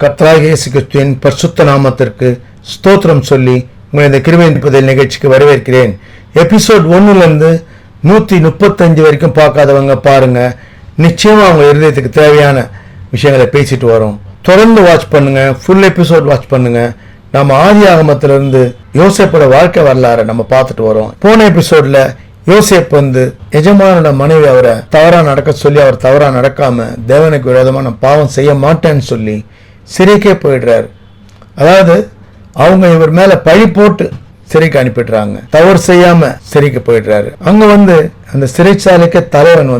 கர்த்தராகிய இயேசு கிறிஸ்துவின் பரிசுத்த நாமத்திற்கு ஸ்தோத்திரம் சொல்லி உங்களை இந்த கிருபையின் புதையல் நிகழ்ச்சிக்கு வரவேற்கிறேன். எபிசோட் 1 135 வரைக்கும் பார்க்காதவங்க பாருங்க. நிச்சயமா அவங்க இருதயத்துக்கு தேவையான விஷயங்களை பேசிட்டு வரோம். தொடர்ந்து வாட்ச் பண்ணுங்க, ஃபுல் எபிசோட் வாட்ச் பண்ணுங்க. நம்ம ஆதி ஆகமத்திலிருந்து யோசேப்போட வாழ்க்கை வரலாறு நம்ம பார்த்துட்டு வரோம். போன எபிசோட்ல யோசேப் எஜமானோட மனைவி அவரை தவறா நடக்க சொல்லி அவர் தவறா நடக்காம தேவனுக்கு விரோதமான பாவம் செய்ய மாட்டேன்னு சொல்லி சிறைக்கே போயிடுறாரு. அதாவது அவங்க இவர் மேல பழி போட்டு சிறைக்கு அனுப்பிடுறாங்க. தவறு செய்யாம சிறைக்கு போயிடுறாரு. அங்க அந்த சிறைச்சாலைக்கு தலைவன்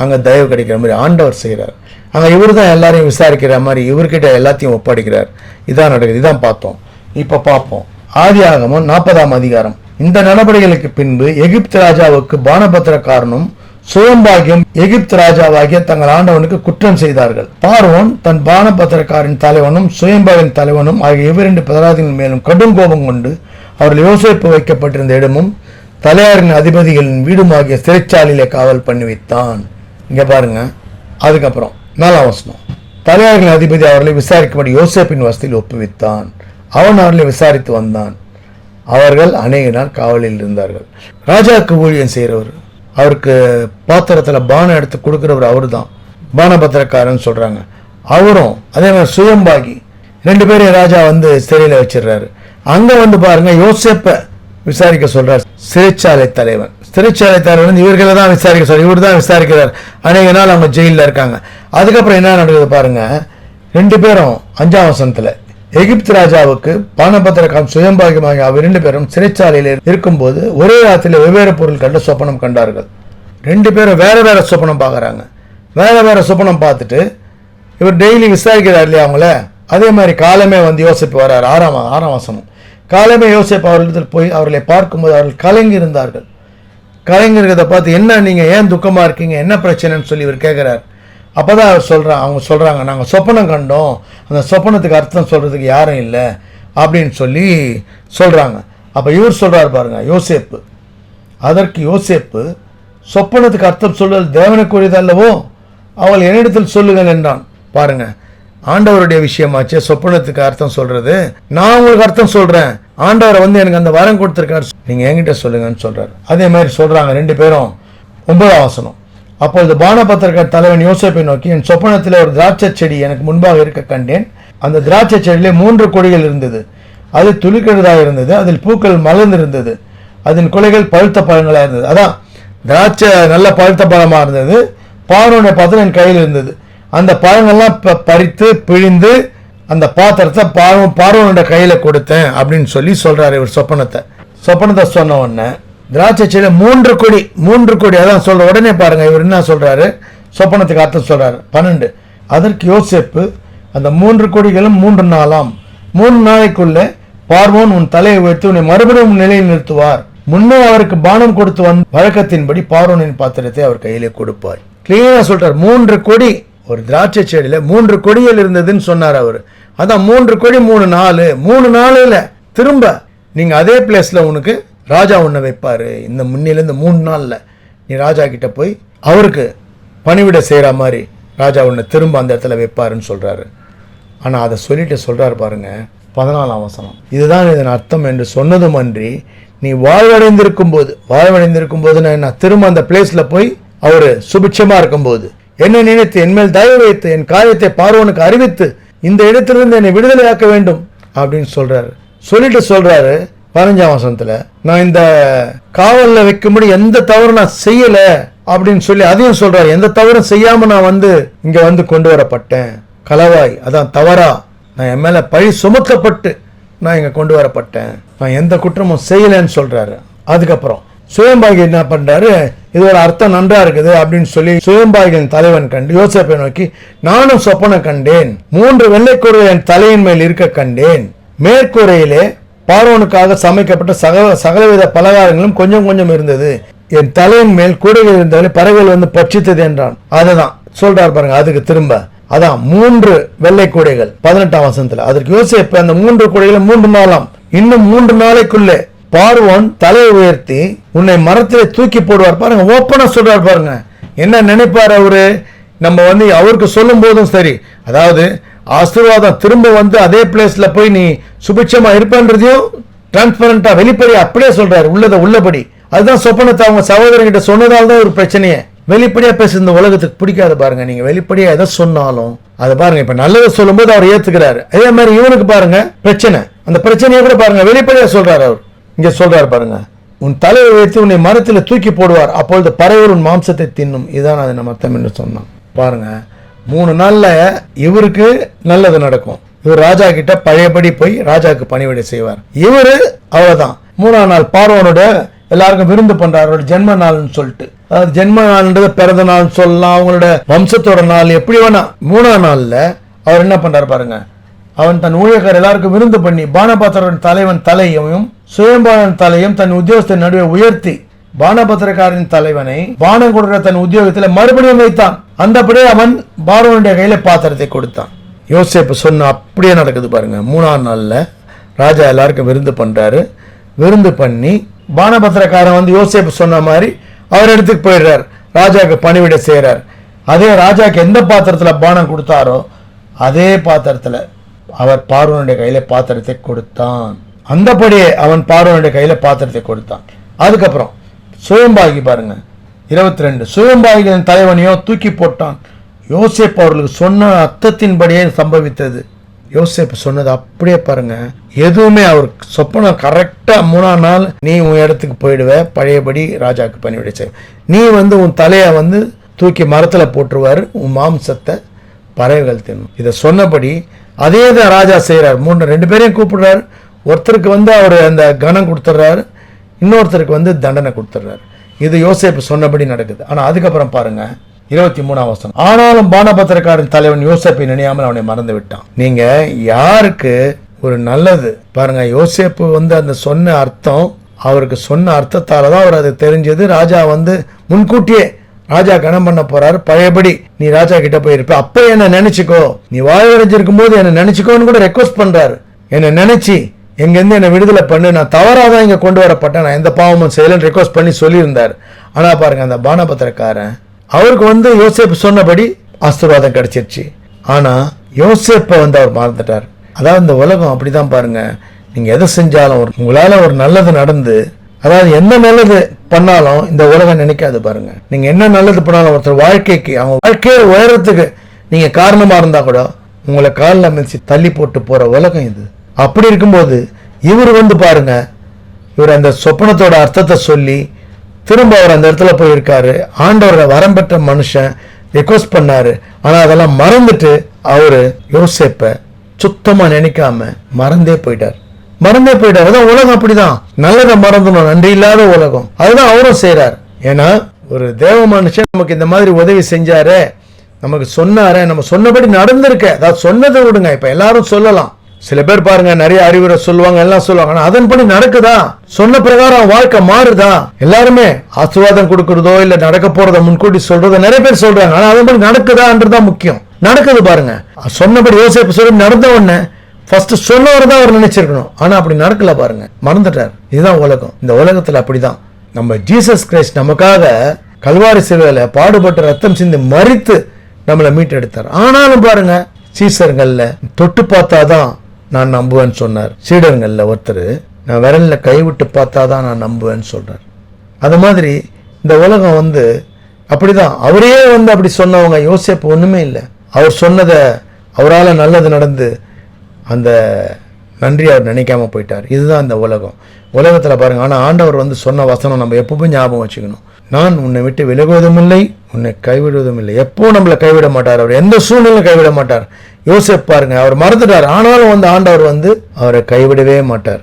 அங்க தயவு கிடைக்கிற மாதிரி ஆண்டவர் செய்யறாரு. அங்க இவர் தான் எல்லாரையும் விசாரிக்கிற மாதிரி இவர்கிட்ட எல்லாத்தையும் ஒப்படைக்கிறார். இதான் நடக்குது, இதான் பார்த்தோம். இப்ப பார்ப்போம். ஆதியாகமம் 40ஆம் அதிகாரம். இந்த நடவடிக்கைகளுக்கு பின்பு எகிப்து ராஜாவுக்கு பானபத்திரக்காரனும் சுயம்பாகியும் எகிப்து ராஜாவாகிய தங்கள் ஆண்டவனுக்கு குற்றம் செய்தார்கள். பார்வோன் தன் பானபத்திரக்காரின் தலைவனும் சுயம்பாகின் தலைவனும் ஆகிய இவ்விரண்டு பிரதானிகள் மேலும் கடும் கோபம் கொண்டு அவர்கள் யோசேப்பு வைக்கப்பட்டிருந்த இடமும் தலையாரின் அதிபதிகளின் வீடுமாகிய சிறைச்சாலையிலே காவல் பண்ணி வைத்தான். இங்க பாருங்க. அதுக்கப்புறம் 4ஆம் வசனம். தலையாரின் அதிபதி அவர்களை விசாரிக்கும்படி யோசேப்பின் வசதியில் ஒப்புவித்தான். அவன் அவர்களை விசாரித்து வந்தான். அவர்கள் அநேக நாள் காவலில் இருந்தார்கள். ராஜாவுக்கு ஊழியம் செய்கிறவர், அவருக்கு பாத்திரத்துல பானம் எடுத்து கொடுக்கிறவர் அவரு தான் பானபத்திரக்காரன் சொல்றாங்க. அவரும் அதே மாதிரி சுயம்பாகி 2 பேரையும் ராஜா சிறையில வச்சிடறாரு. அங்க பாருங்க, யோசேப்பை விசாரிக்க சொல்றாரு சிறைச்சாலை தலைவன். சிறைச்சாலை தலைவன் இவர்களை தான் விசாரிக்க சொல்ற, இவர் தான் விசாரிக்கிறார். அநேக நாள் அவங்க ஜெயில இருக்காங்க. அதுக்கப்புறம் என்ன நடக்குது பாருங்க. 2 பேரும் 5ஆம் வசனத்துல எகிப்து ராஜாவுக்கு பானபத்திரக்காரன் சுயம்பாகியமாக அவர் 2 பேரும் சிறைச்சாலையில் இருக்கும்போது ஒரே ராத்திரில வெவ்வேறு பொருள் கண்டு சொப்பனம் கண்டார்கள். 2 பேரும் வேற வேற சொப்பனம் பார்க்கறாங்க. வேற வேற சொப்பனம் பார்த்துட்டு இவர் டெய்லி விசாரிக்கிறார் இல்லையா அவங்கள. அதே மாதிரி காலமே யோசேப்பு வர்றாரு. 6ஆம் வசனம். காலமே யோசேப்பு அவர்களிடத்தில் போய் அவர்களை பார்க்கும்போது அவர்கள் கலங்கி இருந்தார்கள். கலங்கி இருக்கிறத பார்த்து என்ன நீங்க ஏன் துக்கமா இருக்கீங்க, என்ன பிரச்சனைன்னு சொல்லி இவர் கேட்கிறார். அப்பதான் அவங்க சொல்றாங்க, நாங்க சொப்பனம் கண்டோம், அந்த சொப்பனத்துக்கு அர்த்தம் சொல்றதுக்கு யாரும் இல்லை அப்படின்னு சொல்லி சொல்றாங்க. அப்ப இவர் சொல்றாரு பாருங்க, யோசேப்பு. அதற்கு யோசேப்பு, சொப்பனத்துக்கு அர்த்தம் சொல்வது தேவனுக்குரியது அல்லவோ, அவள் என்னிடத்தில் சொல்லுங்கள் என்றான். பாருங்க, ஆண்டவருடைய விஷயமாச்சே சொப்பனத்துக்கு அர்த்தம் சொல்றது. நான் உங்களுக்கு அர்த்தம் சொல்றேன், ஆண்டவரை எனக்கு அந்த வரம் கொடுத்திருக்காரு, நீங்க என்கிட்ட சொல்லுங்கன்னு சொல்றாரு. அதே மாதிரி சொல்றாங்க 2 பேரும். 9ஆம் வசனம். அப்பொழுது பானபத்திரக்கார தலைவன் யோசேப்பை நோக்கி, என் சொப்பனத்தில் ஒரு திராட்சை செடி எனக்கு முன்பாக இருக்க கண்டேன். அந்த திராட்சை செடியிலே 3 கொடிகள் இருந்தது. அது துளிக்கிறதாக இருந்தது. அதில் பூக்கள் மலர்ந்திருந்தது. அதன் கொலைகள் பழுத்த பழங்களாக இருந்தது. அதான் திராட்சை நல்ல பழுத்த பழமா இருந்தது. பார்வோனுடைய பாத்திரம் என் கையில் இருந்தது. அந்த பழங்கள்லாம் பறித்து பிழிந்து அந்த பாத்திரத்தை பார்வோனுடைய கையில கொடுத்தேன் அப்படின்னு சொல்லி சொல்றாரு இவர் சொப்பனத்தை சொன்ன உடனே திராட்சை செடியில 3 கொடி அதான் சொல்ற உடனே பாருங்க இவர் என்ன சொல்றாரு, சொப்பனத்துக்கு அர்த்தம் சொல்றாரு. 12. அதற்கு யோசேப்பு, அந்த 3 கொடிகளும் 3 நாளாம், 3 நாளைக்குள்ள பார்வோன் உன் தலையை உயர்த்தி உன்னை மறுபடியும் நிலையில் நிறுத்துவார். முன்னே அவருக்கு பானம் கொடுத்து வந்த வழக்கத்தின்படி பார்வோனின் பாத்திரத்தை அவர் கையிலே கொடுப்பார். கிளீனா சொல்றார். 3 கொடி, ஒரு திராட்சை செடியில 3 கொடிகள் இருந்ததுன்னு சொன்னார் அவர். அதான் 3 கொடி 3 நாள், 3 நாளில் திரும்ப நீங்க அதே பிளேஸ்ல உனக்கு ராஜா உன்னை வைப்பாரு. இந்த முன்னிலிருந்து 3 நாள்ல நீ ராஜா கிட்ட போய் அவருக்கு பணிவிட செய்யற மாதிரி ராஜா உன்னை திரும்ப அந்த இடத்துல வைப்பாருன்னு சொல்றாரு. ஆனா அதை சொல்லிட்டு சொல்றாரு பாருங்க 14ஆம் வசனம். இதுதான் இதன் அர்த்தம் என்று சொன்னதும் அன்றி நீ வாழ்வடைந்திருக்கும் போது நான் திரும்ப அந்த பிளேஸ்ல போய் அவரு சுபிட்சமா இருக்கும்போது என்னை நினைத்து என் மேல் தயவு வைத்து என் காரியத்தை பார்வோனுக்கு அறிவித்து இந்த இடத்திலிருந்து என்னை விடுதலையாக்க வேண்டும் அப்படின்னு சொல்றாரு. சொல்லிட்டு சொல்றாரு 15ஆம் வசனத்துல, நான் இந்த காவல்ல வைக்கும்படி எந்த தவறும் நான் செய்யல அப்படின்னு சொல்லி அதையும் சொல்றாரு. எந்த தவறும் செய்யாம நான் இங்க கொண்டு வரப்பட்டேன். களவாய், அதான் தவறா நான் என் மேல பழி சுமத்தப்பட்டு நான் இங்க கொண்டு வரப்பட்டேன். நான் எந்த குற்றமும் செய்யலன்னு சொல்றாரு. அதுக்கப்புறம் சுயம்பாகி என்ன பண்றாரு, இதோட அர்த்தம் நன்றா இருக்குது அப்படின்னு சொல்லி சுயம்பாகியின் தலைவன் கண்டு யோசேப்பை நோக்கி, நானும் சொப்பனம் கண்டேன். 3 வெள்ளைக்கூரைகள் என் தலையின் மேல் இருக்க கண்டேன். மேற்கூரையிலே பார்வோனுக்காக சமைக்கப்பட்ட சகலவித பலகாரங்களும் கொஞ்சம் கொஞ்சம் இருந்தது. என் தலையின் மேல் கூடைகள் இருந்தாலும் பறவைகள் பட்சித்தது என்றான். அததான் சொல்றாரு பாருங்க. அதுக்கு திரும்ப அதான் 3 வெள்ளை கூடைகள் 18ஆம் வசனத்துல. அதற்கு யோசேப்பு, அந்த 3 கூடைகளும் 3 நாளாம், இன்னும் 3 நாளைக்குள்ளே பார்வோன் தலையை உயர்த்தி உன்னை மரத்திலே தூக்கி போடுவார். பாருங்க, ஓப்பனா சொல்றாரு பாருங்க. என்ன நினைப்பார் அவரு, நம்ம அவருக்கு சொல்லும் போதும் சரி, அதாவது ஆசீர்வாதம் திரும்ப வந்து அதே பிளேஸ்ல போய் நீ சுபிட்சமா இருப்பன்றதையும் டிரான்ஸ்பரண்டா வெளிப்படையா அப்படியே சொல்றாரு, உள்ளதை உள்ளபடி. அதுதான் சொப்பனத்தை அவங்க சகோதரங்கிட்ட சொன்னதால தான் ஒரு பிரச்சனையே. வெளிப்படையா பேச இந்த உலகத்துக்கு பிடிக்காது பாருங்க. நீங்க வெளிப்படையா எதை சொன்னாலும் அதை பாருங்க, இப்ப நல்லதை சொல்லும் போது அவர் ஏத்துக்கிறாரு. அதே மாதிரி இவனுக்கு பாருங்க பிரச்சனை, அந்த பிரச்சனையை கூட பாருங்க வெளிப்படையா சொல்றாரு. அவர் இங்க சொல்றாரு பாருங்க, உன் தலையை வைத்து உன்னை மரத்தில் தூக்கி போடுவார், அப்பொழுது பறவைகள் உன் மாம்சத்தை தின்னும். இதுதான் அது நம்ம அர்த்தம் என்று சொன்னான் பாருங்க. 3 நாள்ல இவருக்கு நல்லது நடக்கும். இவர் ராஜா கிட்ட பழையபடி போய் ராஜாக்கு பணிவிடை செய்வார். இவரு அவ்வளவுதான். 3ஆம் நாள் பார்வோனோட எல்லாருக்கும் விருந்து பண்றாரு, அவரோட ஜென்ம நாள்னு சொல்லிட்டு. அதாவது ஜென்ம நாள்ன்றது பிறந்த நாள் சொல்லலாம், அவங்களோட வம்சத்தோட நாள் எப்படி வேணா. 3ஆம் நாள்ல அவர் என்ன பண்றாரு பாருங்க, அவன் தன் ஊழியக்காரர் எல்லாருக்கும் விருந்து பண்ணி பானபாத்திரன் தலைவன் தலையையும் சுயம்பாளன் தலையும் தன் உத்தியோகத்தின் நடுவே உயர்த்தி பானபத்திரக்காரன் தலைவனை பானம் கொடுக்கிற தன் உத்தியோகத்தில் மறுபடியும் வைத்தான். அந்தபடியே அவன் பார்வோனுடைய கையில பாத்திரத்தை கொடுத்தான். யோசேப்பு சொன்ன அப்படியே நடக்குது பாருங்க. 3ஆம் நாள்ல ராஜா எல்லாருக்கும் விருந்து பண்றாரு. விருந்து பண்ணி பானபத்திரக்காரன் வந்து யோசேப்பு சொன்ன மாதிரி அவர் இடத்துக்கு போயிடுறார், ராஜாவுக்கு பணிவிடை செய்யறார். அதே ராஜாக்கு எந்த பாத்திரத்துல பானம் கொடுத்தாரோ அதே பாத்திரத்துல அவர் பார்வோனுடைய கையில பாத்திரத்தை கொடுத்தான். அந்தபடியே அவன் பார்வோனுடைய கையில பாத்திரத்தை கொடுத்தான். அதுக்கப்புறம் சுயம்பாகி பாருங்க 22, சுயம்பாகிகளின் தலைவனையோ தூக்கி போட்டான். யோசேப்பு அவர்களுக்கு சொன்ன அர்த்தத்தின்படியே சம்பவித்தது. யோசேப்பு சொன்னது அப்படியே பாருங்க, எதுவுமே அவர் சொப்பனம் கரெக்டா 3ஆம் நாள் நீ உன் இடத்துக்கு போயிடுவ, பழையபடி ராஜாக்கு பணிவிடை செய்வ. நீ வந்து உன் தலையை வந்து தூக்கி மரத்துல போட்டுருவாரு, உன் மாம்சத்தை பறவைகள் தின்னும். இதை சொன்னபடி அதே தான் ராஜா செய்யறாரு. 2 பேரையும் கூப்பிடுறாரு. ஒருத்தருக்கு வந்து அவர் அந்த கனம் கொடுத்துட்றாரு, இன்னொருத்தருக்கு வந்து தண்டனை கொடுத்துட்றாரு. இது யோசேப்பு சொன்னபடி நடக்குது. ஆனா அதுக்கப்புறம் பாருங்க 23ஆம் வசனம், ஆனாலும் பானபத்திரக்காரன் தலைவன் யோசேப்பை நினையாமல் அவனை மறந்து விட்டான். நீங்க யாருக்கு ஒரு நல்லது பாருங்க, யோசேப்பு வந்து அந்த சொன்ன அர்த்தம், அவருக்கு சொன்ன அர்த்தத்தால தான் அவர் அதை தெரிஞ்சது. ராஜா வந்து முன்கூட்டியே ராஜா கனம் பண்ண போறாரு, பழையபடி நீ ராஜா கிட்ட போயிருப்ப, அப்ப என்ன நினைச்சுக்கோ, நீ வாழ்வடைஞ்சிருக்கும் போது என்ன நினைச்சுக்கோன்னு கூட ரெக்வஸ்ட் பண்றாரு. என்ன நினைச்சு எங்கேருந்து என்னை விடுதலை பண்ணு, நான் தவறாதான் இங்க கொண்டு வரப்பட்டேன், நான் எந்த பாவமும் செய்யலன்னு ரெக்வஸ்ட் பண்ணி சொல்லியிருந்தார். ஆனா பாருங்க அந்த பானபத்திரக்காரன் அவருக்கு வந்து யோசேப்பு சொன்னபடி ஆசீர்வாதம் கிடைச்சிருச்சு. ஆனா யோசேப்பை வந்து அவர் மறந்துட்டார். அதாவது இந்த உலகம் அப்படிதான் பாருங்க, நீங்க எதை செஞ்சாலும் உங்களால ஒரு நல்லது நடந்து, அதாவது என்ன நல்லது பண்ணாலும் இந்த உலகம் நினைக்காது பாருங்க. நீங்க என்ன நல்லது பண்ணாலும் ஒருத்தர் வாழ்க்கைக்கு அவங்க வாழ்க்கையை உயரத்துக்கு நீங்க காரணமா இருந்தா கூட உங்களை காலில் மிதிச்சு தள்ளி போட்டு போற உலகம் இது. அப்படி இருக்கும்போது இவர் வந்து பாருங்க, இவர் அந்த சொப்பனத்தோட அர்த்தத்தை சொல்லி திரும்ப அவர் அந்த இடத்துல போய் இருக்காரு. ஆண்டவரை வரம் பெற்ற மனுஷன் ரெக்வஸ்ட் பண்ணாரு. ஆனா அதெல்லாம் மறந்துட்டு அவரு யோசேப்பை சுத்தமா நினைக்காம மறந்தே போயிட்டார். அதான் உலகம் அப்படிதான், நல்லதை மறந்துடும், நன்றி இல்லாத உலகம். அதுதான் அவரும் செய்யறார். ஏன்னா ஒரு தேவ மனுஷன் நமக்கு இந்த மாதிரி உதவி செஞ்சாரே, நமக்கு சொன்னாரே, நம்ம சொன்னபடி நடந்திருக்க, அதாவது சொன்னதை விடுங்க, இப்ப எல்லாரும் சொல்லலாம். சில பேர் பாருங்க நிறைய அறிவுரை சொல்லுவாங்க, எல்லாம் சொல்லுவாங்க, ஆனா அதன்படி நடக்குதா, சொன்ன பிரகாரம் வாழ்க்கை மாறுதா? எல்லாருமே ஆசீர்வாதம் கொடுக்கறதோ இல்ல நடக்க போறத முன்கூட்டி சொல்றதோ நிறைய பேர் சொல்றாங்க, ஆனா அதன்படி நடக்குதான்றதுதான் முக்கியம். நடக்குது பாருங்க. சொன்னபடி யோசேப்பு சொல்லி நடந்த உடனே ஃபர்ஸ்ட் சொன்னவர் தான் அவர் நினைச்சிருக்கணும். ஆனா அப்படி நடக்கல பாருங்க, மறந்துட்டார். இதுதான் உலகம். இந்த உலகத்துல அப்படிதான். நம்ம ஜீசஸ் கிரைஸ்ட் நமக்காக கல்வாரி சிலுவையில பாடுபட்டு ரத்தம் சிந்தி மரித்து நம்மளை மீட்டெடுத்தார். ஆனாலும் பாருங்க சீசர்கள்ல தொட்டு பார்த்தாதான் நான் நம்புவேன்னு சொன்னார். சீடர்கள்ல ஒருத்தர் நான் விரல்ல கைவிட்டு பார்த்தாதான் நான் நம்புவேன்னு சொல்றார். அது மாதிரி இந்த உலகம் வந்து அப்படிதான். அவரே வந்து அப்படி சொன்னவங்க யோசேப்பு ஒண்ணுமே இல்லை. அவர் சொன்னதை அவரால் நல்லது நடந்து அந்த நன்றி அவர் நினைக்காம போயிட்டார். இதுதான் இந்த உலகம். உலகத்துல பாருங்க. ஆனா ஆண்டவர் வந்து சொன்ன வசனம் நம்ம எப்பவுமே ஞாபகம் வச்சுக்கணும். நான் உன்னை விட்டு விலகுவதும் இல்லை, உன்னை கைவிடுவதும் இல்லை. எப்போ நம்மளை கைவிட மாட்டார். அவர் எந்த சூழ்நிலையும் கைவிட மாட்டார். யோசேப்பு பாருங்க, அவர் மறந்துட்டார். ஆனாலும் வந்து ஆண்டவர் வந்து அவரை கைவிடவே மாட்டார்.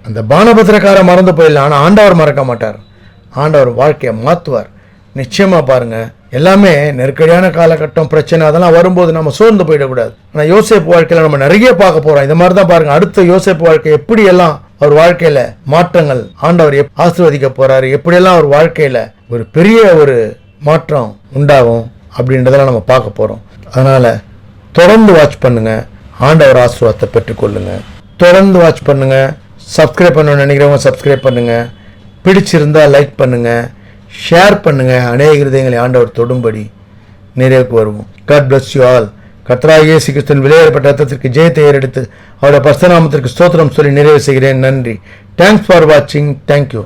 அந்த பானபத்திரக்காரர் மறந்து போயிடலாம், ஆனா ஆண்டவர் மறக்க மாட்டார். ஆண்டவர் வாழ்க்கையை மாற்றுவார் நிச்சயமா. பாருங்க, எல்லாமே நெருக்கடியான காலகட்டம், பிரச்சனை அதெல்லாம் வரும்போது நம்ம சோர்ந்து போயிடக்கூடாது. ஆனால் யோசேப்பு வாழ்க்கையில நம்ம நிறைய பார்க்க போறோம். இந்த மாதிரி தான் பாருங்க, அடுத்த யோசேப்பு வாழ்க்கை எப்படி எல்லாம் அவர் வாழ்க்கையில மாற்றங்கள் ஆண்டவர் ஆசீர்வதிக்க போறாரு, எப்படியெல்லாம் அவர் வாழ்க்கையில ஒரு பெரிய ஒரு மாற்றம் உண்டாகும் அப்படின்றதெல்லாம் நம்ம பார்க்க போறோம். அதனால தொடர்ந்து வாட்ச் பண்ணுங்க, ஆண்டவர் ஆசீர்வாதத்தை பெற்றுக்கொள்ளுங்க. தொடர்ந்து வாட்ச் பண்ணுங்க. சப்ஸ்கிரைப் பண்ணணும்னு நினைக்கிறவங்க சப்ஸ்கிரைப் பண்ணுங்க. பிடிச்சிருந்தா லைக் பண்ணுங்க, ஷேர் பண்ணுங்க. அநேக இருதயங்களை ஆண்டவர் தொடும்படி நிறைவுக்கு வருவோம். God bless you all. கர்த்தராகிய இயேசு கிறிஸ்துவின் விலையேறப்பட்ட ரத்தத்திற்கு ஜெயத்தை ஏறெடுத்து அவருடைய பரிசுத்த நாமத்திற்கு ஸ்தோத்திரம் சொல்லி நிறைவு செய்கிறேன். நன்றி. தேங்க்ஸ் ஃபார் வாட்சிங். தேங்க்யூ.